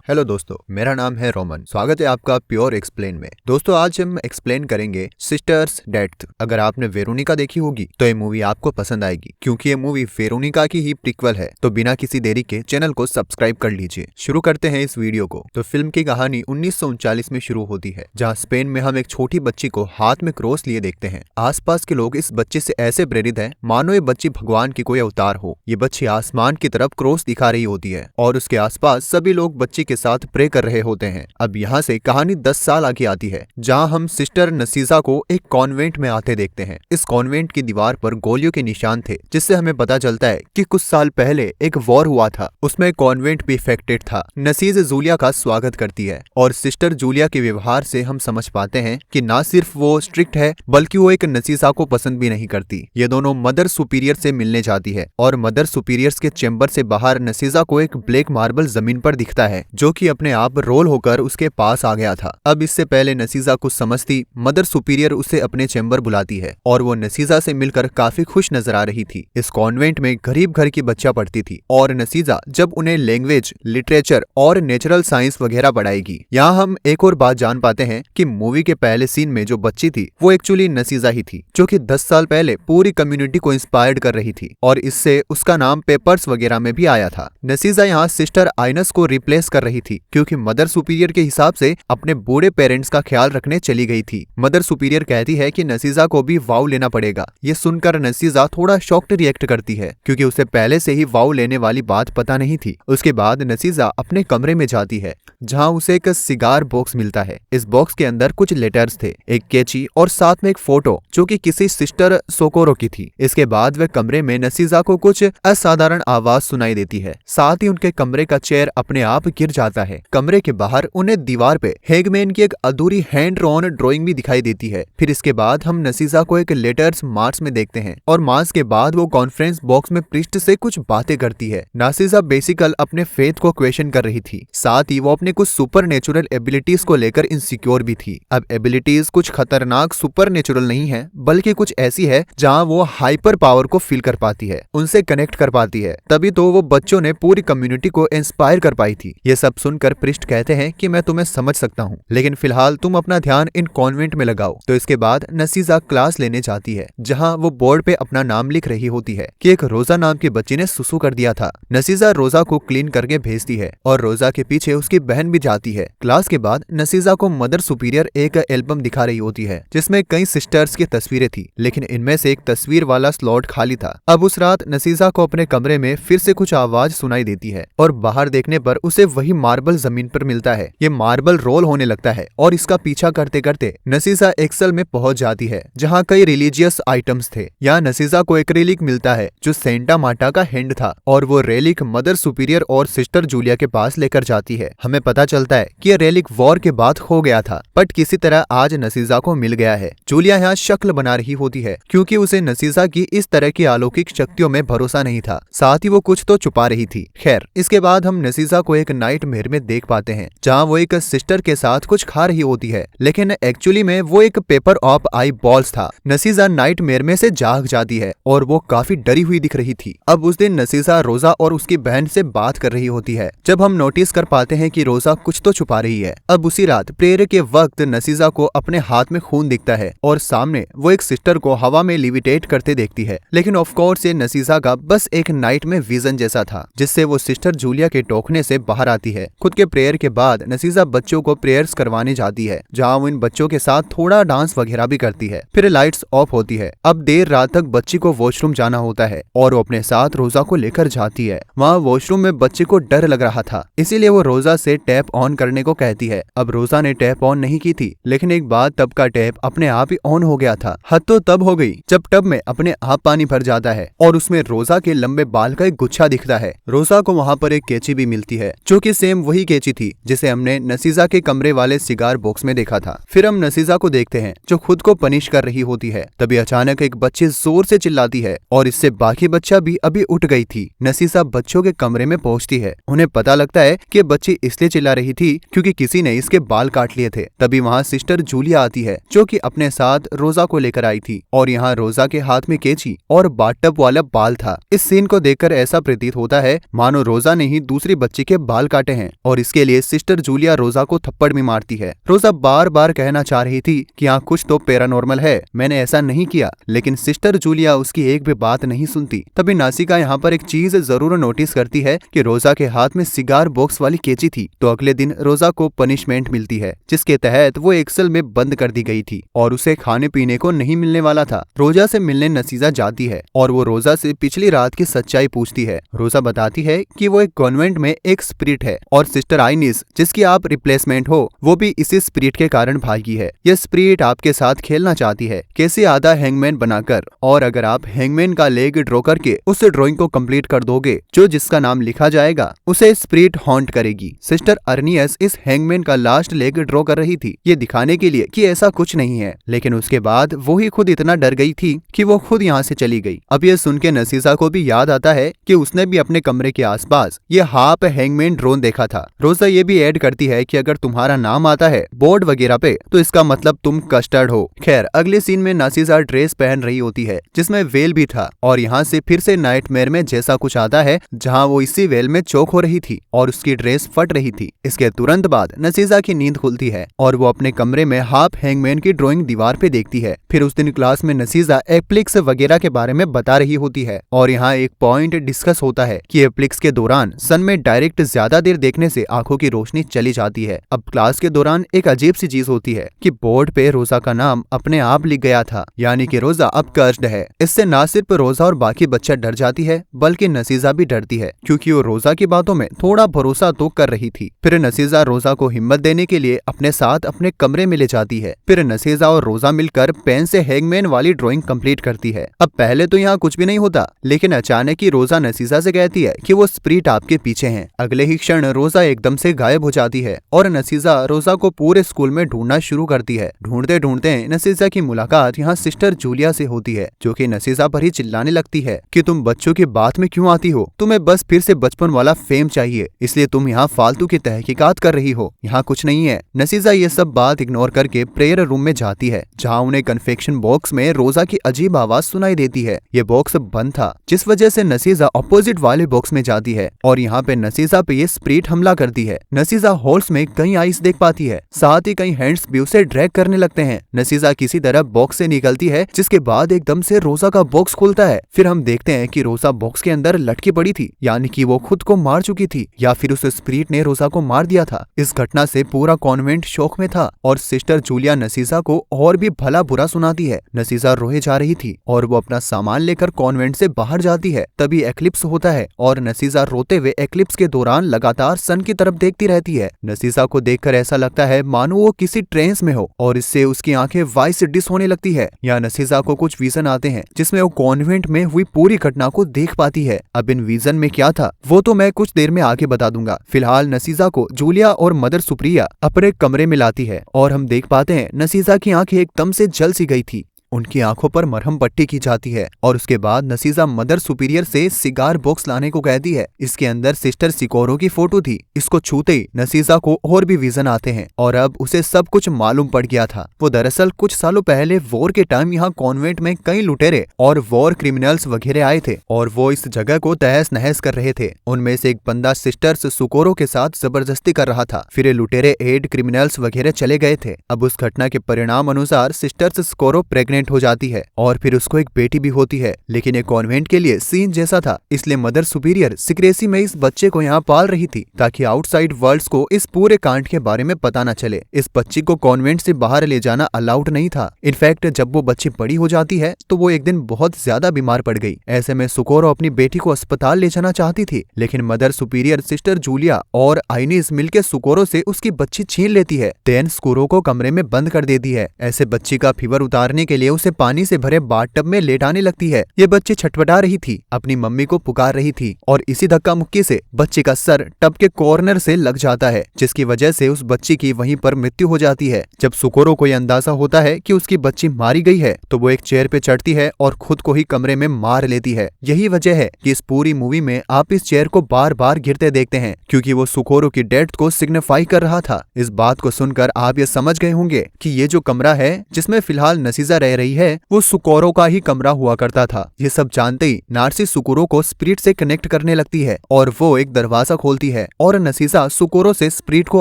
Hello दोस्तों, मेरा नाम है रोमन। स्वागत है आपका प्योर एक्सप्लेन में। दोस्तों, आज हम एक्सप्लेन करेंगे सिस्टर्स डेथ। अगर आपने वेरोनिका देखी होगी तो ये मूवी आपको पसंद आएगी, क्योंकि ये मूवी वेरोनिका की ही प्रीक्वल है। तो बिना किसी देरी के चैनल को सब्सक्राइब कर लीजिए। शुरू करते हैं इस वीडियो को। तो फिल्म की कहानी 1939 में शुरू होती है, जहाँ स्पेन में हम एक छोटी बच्ची को हाथ में क्रॉस लिए देखते हैं। आसपास के लोग इस बच्चे से ऐसे प्रेरित हैं मानो ये बच्ची भगवान की कोई अवतार हो। ये बच्ची आसमान की तरफ क्रॉस दिखा रही होती है और उसके आसपास सभी लोग बच्ची के साथ प्रे कर रहे होते हैं। अब यहाँ से कहानी 10 साल आगे आती है, जहाँ हम सिस्टर नसीजा को एक कॉन्वेंट में आते देखते हैं। इस कॉन्वेंट की दीवार पर गोलियों के निशान थे, जिससे हमें पता चलता है कि कुछ साल पहले एक वॉर हुआ था, उसमें कॉन्वेंट भी इफेक्टेड था। नसीज जूलिया का स्वागत करती है और सिस्टर जूलिया के व्यवहार से हम समझ पाते हैं कि न सिर्फ वो स्ट्रिक्ट है, बल्कि वो एक नसीजा को पसंद भी नहीं करती। ये दोनों मदर सुपीरियर से मिलने जाती है और मदर सुपीरियर्स के चेंबर से बाहर नसीजा को एक ब्लैक मार्बल जमीन पर दिखता है, जो कि अपने आप रोल होकर उसके पास आ गया था। अब इससे पहले नसीजा कुछ समझती, मदर सुपीरियर उसे अपने चेंबर बुलाती है और वो नसीजा से मिलकर काफी खुश नजर आ रही थी। इस कॉन्वेंट में गरीब घर की बच्चा पढ़ती थी और नसीजा जब उन्हें लैंग्वेज, लिटरेचर और नेचुरल साइंस वगैरह पढ़ाएगी। यहाँ हम एक और बात जान पाते हैं कि मूवी के पहले सीन में जो बच्ची थी वो एक्चुअली नसीजा ही थी, जो कि 10 साल पहले पूरी कम्युनिटी को इंस्पायर्ड कर रही थी और इससे उसका नाम पेपर्स वगैरह में भी आया था। नसीजा यहाँ सिस्टर आइनस को रिप्लेस कर रही थी, क्योंकि मदर सुपीरियर के हिसाब से अपने बूढ़े पेरेंट्स का ख्याल रखने चली गई थी। मदर सुपीरियर कहती है कि नसीजा को भी वाव लेना पड़ेगा। ये सुनकर नसीजा थोड़ा शॉक्ड रिएक्ट करती है, क्योंकि उसे पहले से ही वाव लेने वाली बात पता नहीं थी। उसके बाद नसीजा अपने कमरे में जाती है, जहाँ उसे एक सिगार बॉक्स मिलता है। इस बॉक्स के अंदर कुछ लेटर्स थे, एक कैची और साथ में एक फोटो, जो कि किसी सिस्टर सोकोरो की थी। इसके बाद वह कमरे में नसीजा को कुछ असाधारण आवाज सुनाई देती है। साथ ही उनके कमरे का चेयर अपने आप गिर जाता है। कमरे के बाहर उन्हें दीवार पे हैगमैन की एक अधूरी हैंड ड्रॉन ड्राइंग भी दिखाई देती है। फिर इसके बाद हम नसीजा को एक लेटर्स मार्च में देखते हैं और मार्च के बाद वो कॉन्फ्रेंस बॉक्स में प्रीस्ट से कुछ बातें करती है। नसीजा बेसिकल अपने फेथ को क्वेश्चन कर रही थी, साथ ही वो अपने कुछ सुपर नेचुरल एबिलिटीज को लेकर इनसिक्योर भी थी। अब एबिलिटीज कुछ खतरनाक सुपर नेचुरल नहीं है, बल्कि कुछ ऐसी है जहाँ वो हाइपर पावर को फील कर पाती है, उनसे कनेक्ट कर पाती है। तभी तो वो बच्चों ने पूरी कम्युनिटी को इंस्पायर कर पाई थी। ये सब सुनकर प्रिस्ट कहते हैं कि मैं तुम्हें समझ सकता हूँ, लेकिन फिलहाल तुम अपना ध्यान इन कॉन्वेंट में लगाओ। तो इसके बाद नसीजा क्लास लेने जाती है, जहाँ वो बोर्ड पे अपना नाम लिख रही होती है कि एक रोजा नाम की बच्ची ने सुसु कर दिया था। नसीजा रोजा को क्लीन करके भेजती है और रोजा के पीछे उसकी बहन भी जाती है। क्लास के बाद नसीजा को मदर सुपीरियर एक एल्बम दिखा रही होती है, जिसमें कई सिस्टर्स की तस्वीरें थी, लेकिन इनमें से एक तस्वीर वाला स्लॉट खाली था। अब उस रात नसीजा को अपने कमरे में फिर से कुछ आवाज सुनाई देती है और बाहर देखने पर उसे वही मार्बल जमीन पर मिलता है। ये मार्बल रोल होने लगता है और इसका पीछा करते करते नसीजा एक्सेल में पहुंच जाती है, जहां कई रिलीजियस आइटम्स थे। यहाँ नसीजा को एक रेलिक मिलता है, जो सेंटा मार्टा का हैंड था, और वो रेलिक मदर सुपीरियर और सिस्टर जूलिया के पास लेकर जाती है। हमें पता चलता है कि ये रेलिक वॉर के बाद खो गया था, बट किसी तरह आज नसीजा को मिल गया है। जूलिया यहाँ शक्ल बना रही होती है, क्योंकि उसे नसीजा की इस तरह की अलौकिक शक्तियों में भरोसा नहीं था, साथ ही वो कुछ तो छुपा रही थी। खैर, इसके बाद हम नसीजा को एक नाइटमेयर में देख पाते हैं, जहाँ वो एक सिस्टर के साथ कुछ खा रही होती है, लेकिन एक्चुअली में वो एक पेपर ऑफ आई बॉल्स था। नसीजा नाइटमेयर में से जाग जाती है और वो काफी डरी हुई दिख रही थी। अब उस दिन नसीजा रोजा और उसकी बहन से बात कर रही होती है, जब हम नोटिस कर पाते हैं कि रोजा कुछ तो छुपा रही है। अब उसी रात प्रेयर के वक्त नसीजा को अपने हाथ में खून दिखता है और सामने वो एक सिस्टर को हवा में लिविटेट करते देखती है, लेकिन ऑफ कोर्स ये नसीजा का बस एक नाइट में विजन जैसा था, जिससे वो सिस्टर जूलिया के टोकने से बाहर आती है। खुद के प्रेयर के बाद नसीजा बच्चों को प्रेयर्स करवाने जाती है, जहाँ वो इन बच्चों के साथ थोड़ा डांस वगैरह भी करती है। फिर लाइट्स ऑफ होती है। अब देर रात तक बच्ची को वॉशरूम जाना होता है और वो अपने साथ रोजा को लेकर जाती है। वहाँ वॉशरूम में बच्चे को डर लग रहा था, इसीलिए वो रोजा से टैप ऑन करने को कहती है। अब रोजा ने टैप ऑन नहीं की थी, लेकिन एक बाद टब का टैप अपने आप ही ऑन हो गया था। हद तो तब हो गई जब टब में अपने आप पानी भर जाता है और उसमें रोजा के लंबे बाल का एक गुच्छा दिखता है। रोजा को वहाँ पर एक कैची भी मिलती है, जो कि सेम वही कैची थी जिसे हमने नसीजा के कमरे वाले सिगार बॉक्स में देखा था। फिर हम नसीजा को देखते हैं, जो खुद को पनिश कर रही होती है। तभी अचानक एक बच्ची जोर से चिल्लाती है और इससे बाकी बच्चा भी अभी उठ गई थी। नसीजा बच्चों के कमरे में पहुंचती है। उन्हें पता लगता है कि बच्ची इसलिए चिल्ला रही थी क्योंकि किसी ने इसके बाल काट लिए थे। तभी वहाँ सिस्टर जूलिया आती है, जो कि अपने साथ रोजा को लेकर आई थी, और यहाँ रोजा के हाथ में कैची और बाथटब वाला बाल था। इस सीन को देखकर ऐसा प्रतीत होता है मानो रोजा ने ही दूसरी बच्ची के बाल काटे हैं और इसके लिए सिस्टर जूलिया रोजा को थप्पड़ भी मारती है। रोजा बार बार कहना चाह रही थी कि हाँ कुछ तो पैरानॉर्मल है, मैंने ऐसा नहीं किया, लेकिन सिस्टर जूलिया उसकी एक भी बात नहीं सुनती। तभी नासिका यहाँ पर एक चीज जरूर नोटिस करती है कि रोजा के हाथ में सिगार बॉक्स वाली कैंची थी। तो अगले दिन रोजा को पनिशमेंट मिलती है जिसके तहत वो एक सेल में बंद कर दी गई थी और उसे खाने पीने को नहीं मिलने वाला था। रोजा से मिलने नसीजा जाती है और वो रोजा से पिछली रात की सच्चाई पूछती है। रोजा बताती है कि वो एक कॉन्वेंट में एक स्पिरिट है और सिस्टर आइनिस जिसकी आप रिप्लेसमेंट हो वो भी इसी स्पिरिट के कारण भागी है। यह स्पिरिट आपके साथ खेलना चाहती है, कैसे आधा हैंगमैन बनाकर, और अगर आप हैंगमैन का लेग ड्रॉ करके उस ड्राइंग को कंप्लीट कर दोगे जो जिसका नाम लिखा जाएगा उसे स्पिरिट हॉन्ट करेगी। सिस्टर अर्नियस इस हैंगमैन का लास्ट लेग ड्रॉ कर रही थी ये दिखाने के लिए कि ऐसा कुछ नहीं है, लेकिन उसके बाद वो ही खुद इतना डर गई थी कि वो खुद यहाँ से चली गई। अब ये सुन के नसीसा को भी याद आता है कि उसने भी अपने कमरे के आसपास ये हाफ हैंगमैन ड्रोन देखा था। रोजा ये भी ऐड करती है कि अगर तुम्हारा नाम आता है बोर्ड वगैरह पे तो इसका मतलब तुम कस्टर्ड हो। खैर अगले सीन में नसीसा ड्रेस पहन रही होती है जिसमें वेल भी था और यहाँ से फिर से नाइटमेयर में जैसा कुछ आता है जहाँ वो इसी वेल में चोक हो रही थी और उसकी ड्रेस फट रही थी। इसके तुरंत बाद नसीसा की नींद खुलती है और वो अपने कमरे में हाफ हैंगमैन की ड्राइंग दीवार पे देखती है। फिर उस दिन क्लास में नसीसा एप्लिक्स वगैरह के बारे में बता रही होती है और यहाँ एक पॉइंट डिस्कस होता है कि एप्लिक्स के दौरान सन में डायरेक्ट ज्यादा देर देखने से आंखों की रोशनी चली जाती है। अब क्लास के दौरान एक अजीब सी चीज होती है कि बोर्ड पे रोजा का नाम अपने आप लिख गया था, यानी कि रोजा अब कर्स्ड है। इससे न सिर्फ रोजा और बाकी बच्चा डर जाती है बल्कि नसीजा भी डरती है क्योंकि वो रोजा की बातों में थोड़ा भरोसा तो कर रही थी। फिर नसीजा रोजा को हिम्मत देने के लिए अपने साथ अपने कमरे में ले जाती है। फिर नसीजा और रोजा मिलकर पेन से हैंगमैन वाली ड्राइंग कंप्लीट करती है। अब पहले तो यहाँ कुछ भी नहीं होता, लेकिन अचानक ही रोजा नसीजा से कहती है कि वो स्पिरिट आपके पीछे हैं। अगले ही क्षण रोजा एकदम से गायब हो जाती है और नसीजा रोजा को पूरे स्कूल में ढूंढना शुरू करती है। ढूंढते ढूंढते नसीजा की मुलाकात यहाँ सिस्टर जूलिया से होती है जो कि नसीजा पर ही चिल्लाने लगती है कि तुम बच्चों की बात में क्यों आती हो, तुम्हें बस फिर से बचपन वाला फेम चाहिए इसलिए तुम यहाँ फालतू की तहकीकात कर रही हो, यहाँ कुछ नहीं है। नसीजा ये सब बात इग्नोर करके प्रेयर रूम में जाती है जहाँ उन्हें कन्फेक्शन बॉक्स में रोजा की अजीब आवाज सुनाई देती है। ये बॉक्स बंद था जिस वजह से नसीजा अपोजिट वाले बॉक्स में जाती है और यहाँ पे नसीजा पे ये स्पिरिट हमला करती है। नसीजा होल्स में कई आइस देख पाती है, साथ ही कई हैंड्स भी उसे ड्रैग करने लगते हैं। नसीजा किसी तरह बॉक्स से निकलती है जिसके बाद एकदम से रोजा का बॉक्स खुलता है। फिर हम देखते हैं कि रोजा बॉक्स के अंदर लटकी पड़ी थी, यानी कि वो खुद को मार चुकी थी या फिर उस स्पिरिट ने रोजा को मार दिया था। इस घटना से पूरा कॉन्वेंट शौक में था और सिस्टर जूलिया नसीजा को और भी भला बुरा सुनाती है। नसीजा रोए जा रही थी और वो अपना सामान लेकर कॉन्वेंट से बाहर जाती है। तभी एक्लिप्स होता है और नसीजा रोते हुए एक्लिप्स के दौरान लगातार सन की तरफ देखती रहती है। नसीजा को देखकर ऐसा लगता है मानो वो किसी ट्रेंस में हो और इससे उसकी आंखें वाइस डिस होने लगती है। यहाँ नसीजा को कुछ विजन आते हैं जिसमें वो कॉन्वेंट में हुई पूरी घटना को देख पाती है। अब इन विजन में क्या था वो तो मैं कुछ देर में आगे बता दूंगा। फिलहाल नसीजा को जूलिया और मदर सुप्रिया अपने कमरे में लाती है और हम देख पाते हैं नसीजा की आंखें एकदम से जल सी गई थी। उनकी आंखों पर मरहम पट्टी की जाती है और उसके बाद नसीजा मदर सुपीरियर से सिगार बॉक्स लाने को कहती है। इसके अंदर सिस्टर सिकोरो की फोटो थी। इसको छूते ही नसीजा को और भी विजन आते हैं और अब उसे सब कुछ मालूम पड़ गया था। वो दरअसल कुछ सालों पहले वॉर के टाइम यहाँ कॉन्वेंट में कई लुटेरे और वॉर क्रिमिनल्स वगैरह आए थे और वो इस जगह को तहस नहस कर रहे थे। उनमें से एक बंदा सिस्टर्स सुकोरो के साथ जबरदस्ती कर रहा था। फिर लुटेरे एड क्रिमिनल्स वगैरह चले गए थे। अब उस घटना के परिणाम अनुसार सिस्टर्स सुकोरो प्रेग्नेंट हो जाती है और फिर उसको एक बेटी भी होती है, लेकिन ये कॉन्वेंट के लिए सीन जैसा था इसलिए मदर सुपीरियर सिक्रेसी में इस बच्चे को यहाँ पाल रही थी ताकि आउटसाइड वर्ल्ड्स को इस पूरे कांड के बारे में पता न चले। इस बच्ची को कॉन्वेंट से बाहर ले जाना अलाउड नहीं था। इनफैक्ट जब वो बच्ची बड़ी हो जाती है तो वो एक दिन बहुत ज्यादा बीमार पड़ गई। ऐसे में सुकोरो अपनी बेटी को अस्पताल ले जाना चाहती थी, लेकिन मदर सुपीरियर सिस्टर जूलिया और आइनिस मिलकर सुकोरो से उसकी बच्ची छीन लेती है। देन सुकोरो को कमरे में बंद कर देती है। ऐसे बच्ची का फीवर उतारने के लिए उसे पानी से भरे बाथटब में लेटाने लगती है। ये बच्ची छटपटा रही थी, अपनी मम्मी को पुकार रही थी और इसी धक्का मुक्की से बच्ची का सर टब के कॉर्नर से लग जाता है, जिसकी वजह से उस बच्ची की वहीं पर मृत्यु हो जाती है। जब सुकोरो को यह अंदाजा होता है कि उसकी बच्ची मारी गई है तो वो एक चेयर पे चढ़ती है और खुद को ही कमरे में मार लेती है। यही वजह है कि इस पूरी मूवी में आप इस चेयर को बार बार गिरते देखते हैं, क्योंकि वो सुकोरो की डेथ को सिग्निफाई कर रहा था। इस बात को सुनकर आप ये समझ गए होंगे कि ये जो कमरा है जिसमें फिलहाल नसीजा रह रही रही है वो सुकोरो का ही कमरा हुआ करता था। ये सब जानते ही नार्सी सुकोरो को स्पिरिट से कनेक्ट करने लगती है और वो एक दरवाजा खोलती है और नसीसा सुकोरो से स्पिरिट को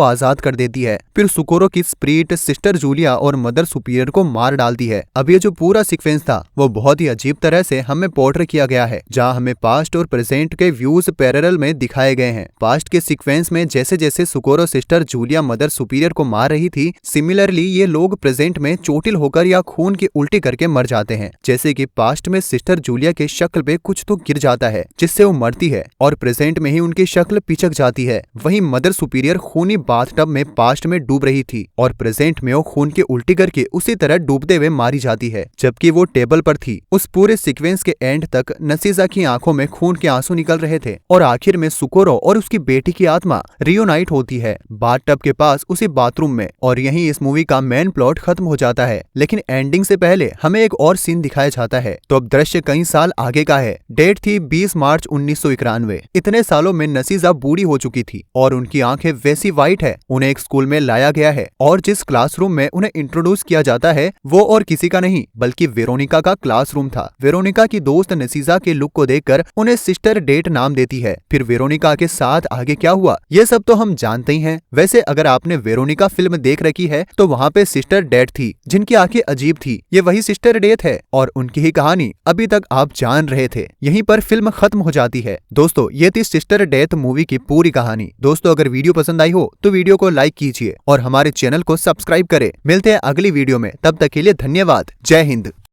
आजाद कर देती है। फिर सुकोरो की स्पिरिट सिस्टर जूलिया और मदर सुपीरियर को मार डालती है। अब ये जो पूरा सीक्वेंस था वो बहुत ही अजीब तरह से हमें पोर्ट्रे किया गया है, जहाँ हमें पास्ट और प्रेजेंट के व्यूज पैरेलल में दिखाए गए हैं। पास्ट के सीक्वेंस में जैसे जैसे सुकोरो सिस्टर जूलिया मदर सुपीरियर को मार रही थी, सिमिलरली ये लोग प्रेजेंट में चोटिल होकर या खून की उल्टी करके मर जाते हैं। जैसे कि पास्ट में सिस्टर जूलिया के शक्ल पे कुछ तो गिर जाता है जिससे वो मरती है और प्रेजेंट में ही उनकी शक्ल पिचक जाती है। वहीं मदर सुपीरियर खूनी बाथटब में पास्ट में डूब रही थी और प्रेजेंट में वो खून की उल्टी करके उसी तरह डूबते हुए मारी जाती है, जबकि वो टेबल पर थी। उस पूरे सीक्वेंस के एंड तक नसीसा की आंखों में खून के आंसू निकल रहे थे और आखिर में सुकोरो और उसकी बेटी की आत्मा रियूनाइट होती है बाथटब के पास उसी बाथरूम में, और यहीं इस मूवी का मेन प्लॉट खत्म हो जाता है। लेकिन एंडिंग से पहले हमें एक और सीन दिखाया जाता है। तो अब दृश्य कई साल आगे का है। डेट थी 20 मार्च 1991। इतने सालों में नसीसा बूढ़ी हो चुकी थी और उनकी आंखें वैसी वाइट है। उन्हें एक स्कूल में लाया गया है और जिस क्लासरूम में उन्हें इंट्रोड्यूस किया जाता है वो और किसी का नहीं बल्कि वेरोनिका का क्लासरूम था। वेरोनिका की दोस्त नसीसा के लुक को देखकर उन्हें सिस्टर डेट नाम देती है। फिर वेरोनिका के साथ आगे क्या हुआ ये सब तो हम जानते ही हैं। वैसे अगर आपने वेरोनिका फिल्म देख रखी है तो वहाँ पे सिस्टर डेट थी जिनकी आंखें अजीब थी। ये वही सिस्टर डेट है और उनकी ही कहानी अभी तक आप जान रहे थे। यहीं पर फिल्म खत्म हो जाती है। दोस्तों ये थी सिस्टर डेथ मूवी की पूरी कहानी। दोस्तों अगर वीडियो पसंद आई हो तो वीडियो को लाइक कीजिए और हमारे चैनल को सब्सक्राइब करें। मिलते हैं अगली वीडियो में, तब तक के लिए धन्यवाद। जय हिंद।